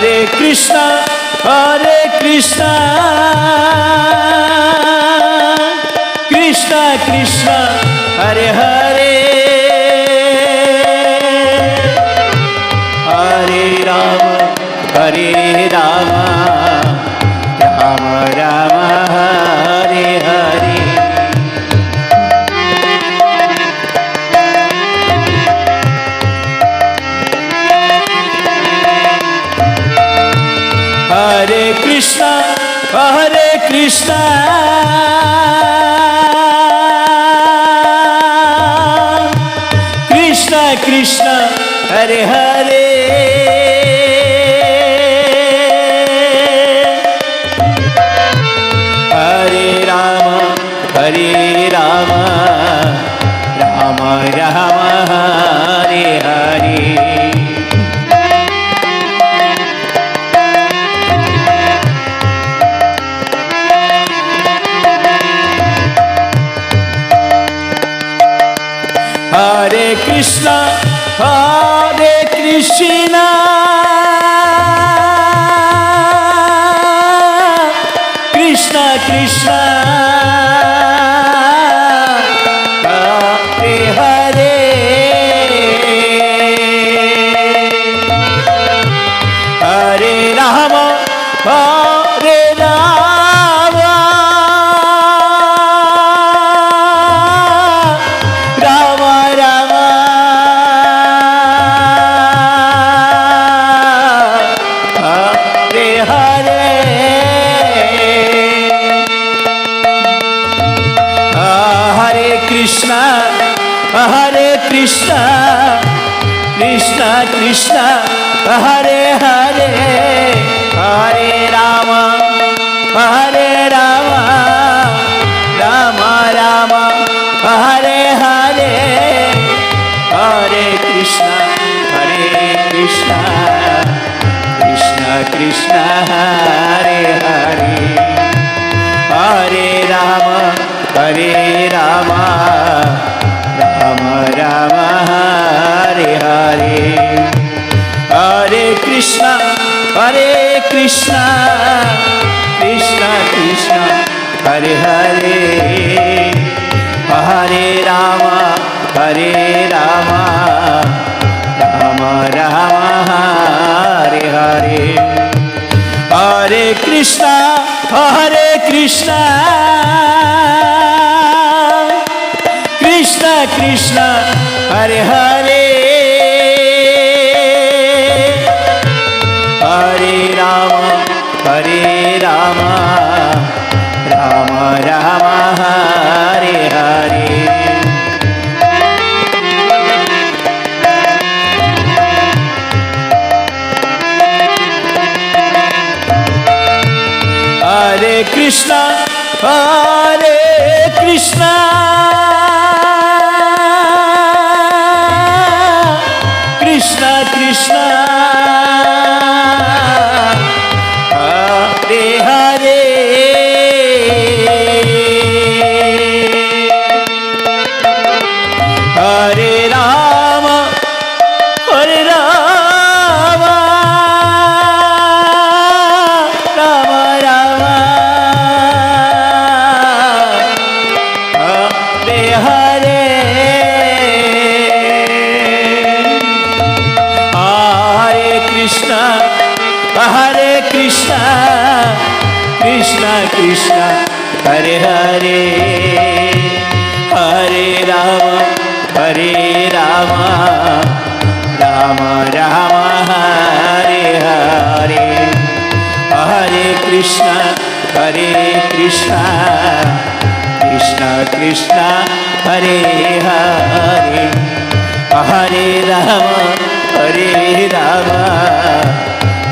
Krishna Krishna Krishna Hare Hare Hare Rama Hare Rama Rama Rama Hare Hare Hare Krishna Krishna Krishna Hare Hare Hare Rama Rama Rama Hare Hare Hare Krishna Krishna Krishna Hare Hare Hare Rama Rama Rama Hare Hare Hare Krishna Krishna Krishna Hare Hare Hare Rama Rama Rama Hare Hare Hare Krishna Krishna Krishna Hare Hare Hare Rama Rama Rama Hare Hare Hare Krishna Krishna Krishna Hare Hare Hare Rama Rama Rama Hare Hare Hare Krishna Krishna Krishna Hare Hare Hare Rama Rama Rama Hare Hare Hare Krishna Krishna Krishna Hare Hare Hare Rama Rama Rama Hare Hare Krishna Krishna Hare Hare Hare Rama Rama Rama Hare Hare Hare Krishna Krishna Krishna Hare Hare Hare Rama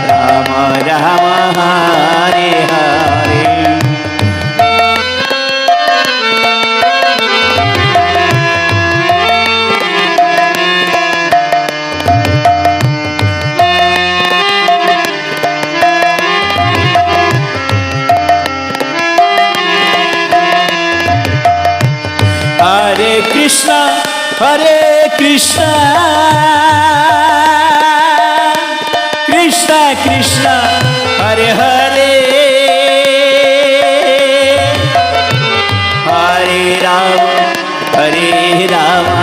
Rama Rama Hare Hare Hare Krishna Krishna Krishna Krishna Hare Hare Hare Rama Hare Rama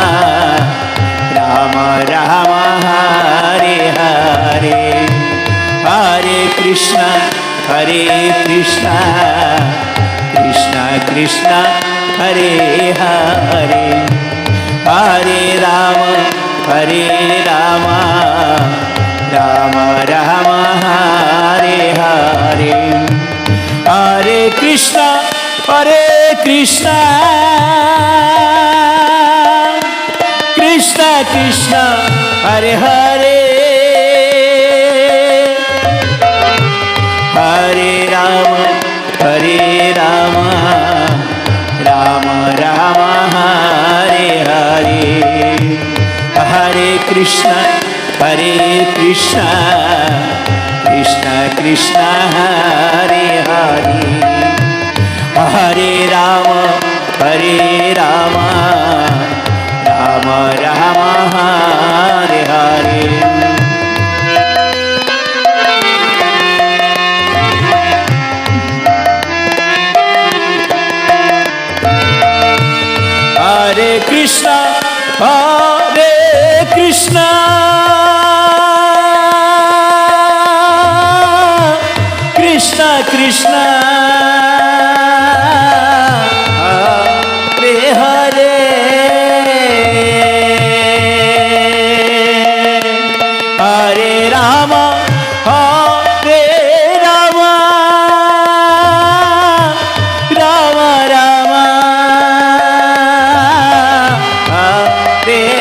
Rama Rama Hare Hare Hare Krishna Krishna Krishna Hare Hare Hare Rama Rama Rama Hare Hare Hare Krishna Krishna Krishna Hare Hare Hare Rama Rama Rama Hare Hare Hare Krishna Krishna Krishna Hare Hare Hare Rama Rama Rama Hare Hare Hare Krishna Krishna Krishna Hare Hare Hare Rama Rama Rama Hare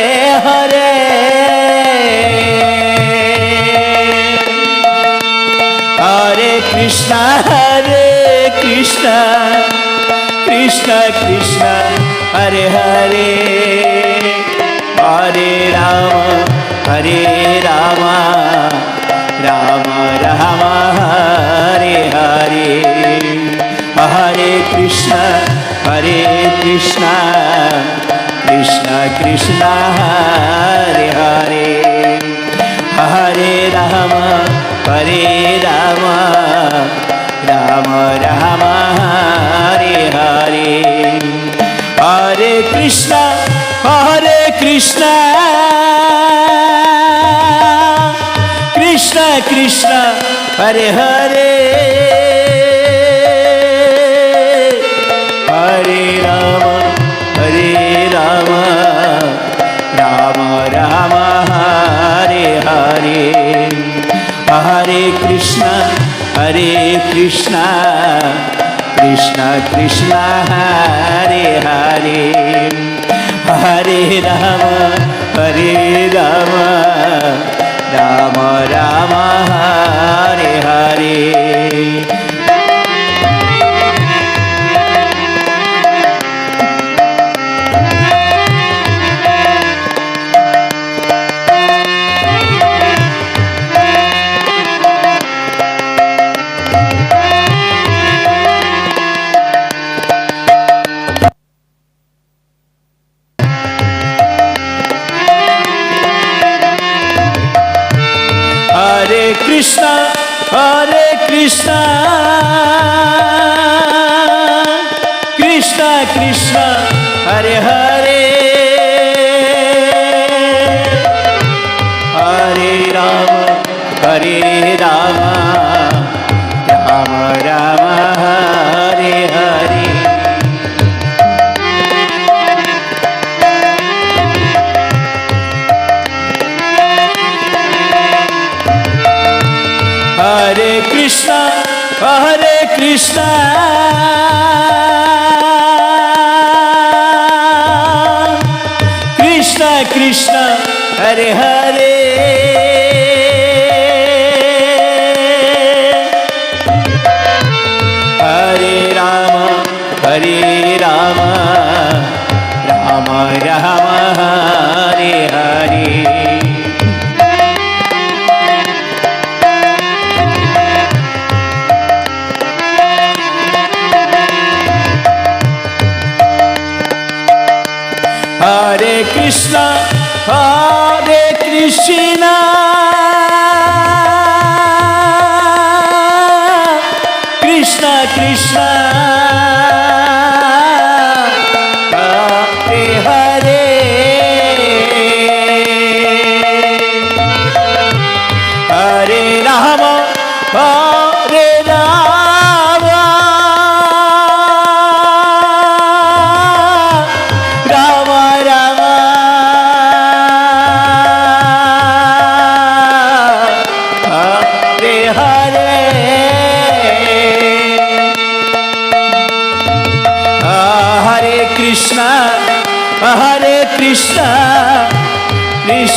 Hare Hare Krishna Krishna Hare Hare Hare Rama Rama Rama Hare Hare Hare Krishna Krishna Hare Hare Hare Rama Rama Rama Hare Hare Hare Krishna Krishna Hare Hare Hare Rama Rama Rama Hare Hare Hare Krishna Krishna Hare Hare Hare Rama Rama Rama Hare Hare Hare Krishna Krishna Hare Hare Hare Rama Rama Rama Hare Hare Hare Krishna Krishna Hare Hare Hare Rama Rama Rama Hare Hare Hare Krishna Krishna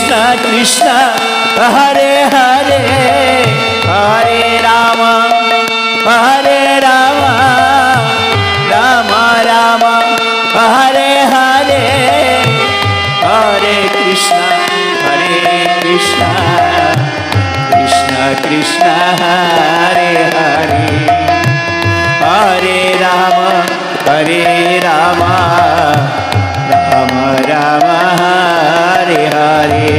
Krishna Krishna Hare Hare Hare Rama Hare Rama Rama Rama Hare Hare Hare Krishna Krishna Krishna Hare Hare Hare Rama Rama Rama Hare Hare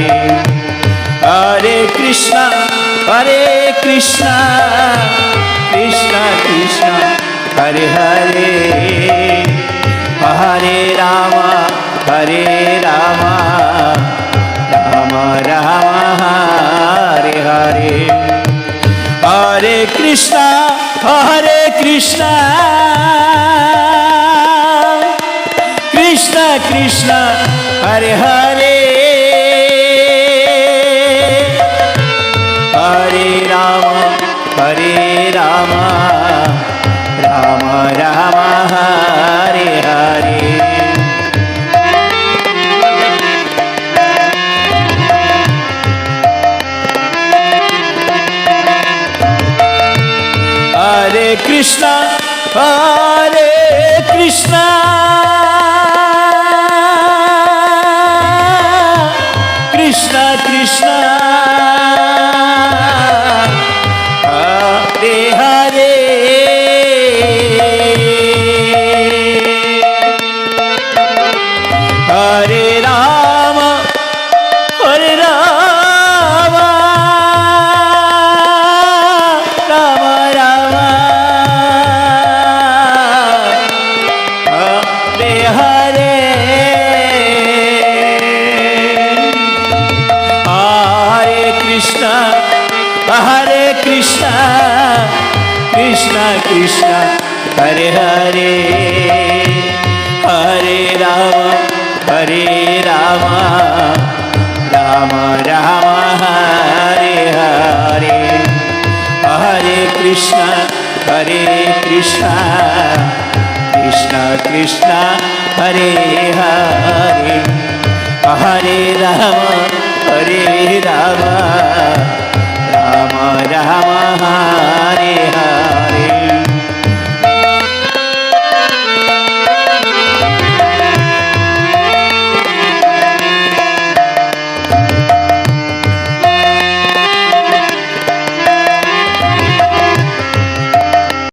Hare Krishna Krishna Krishna Hare Hare Hare Rama Rama Rama Hare Hare Hare Krishna Krishna Krishna Hare Hare Hare Rama Rama Rama Hare Hare Hare Krishna Krishna Krishna Hare Hare Hare Rama Rama Rama Hare Hare Krishna Krishna Hare Hare Hare Rama Rama Rama Hare Hare Hare Krishna Krishna Hare Hare Hare Rama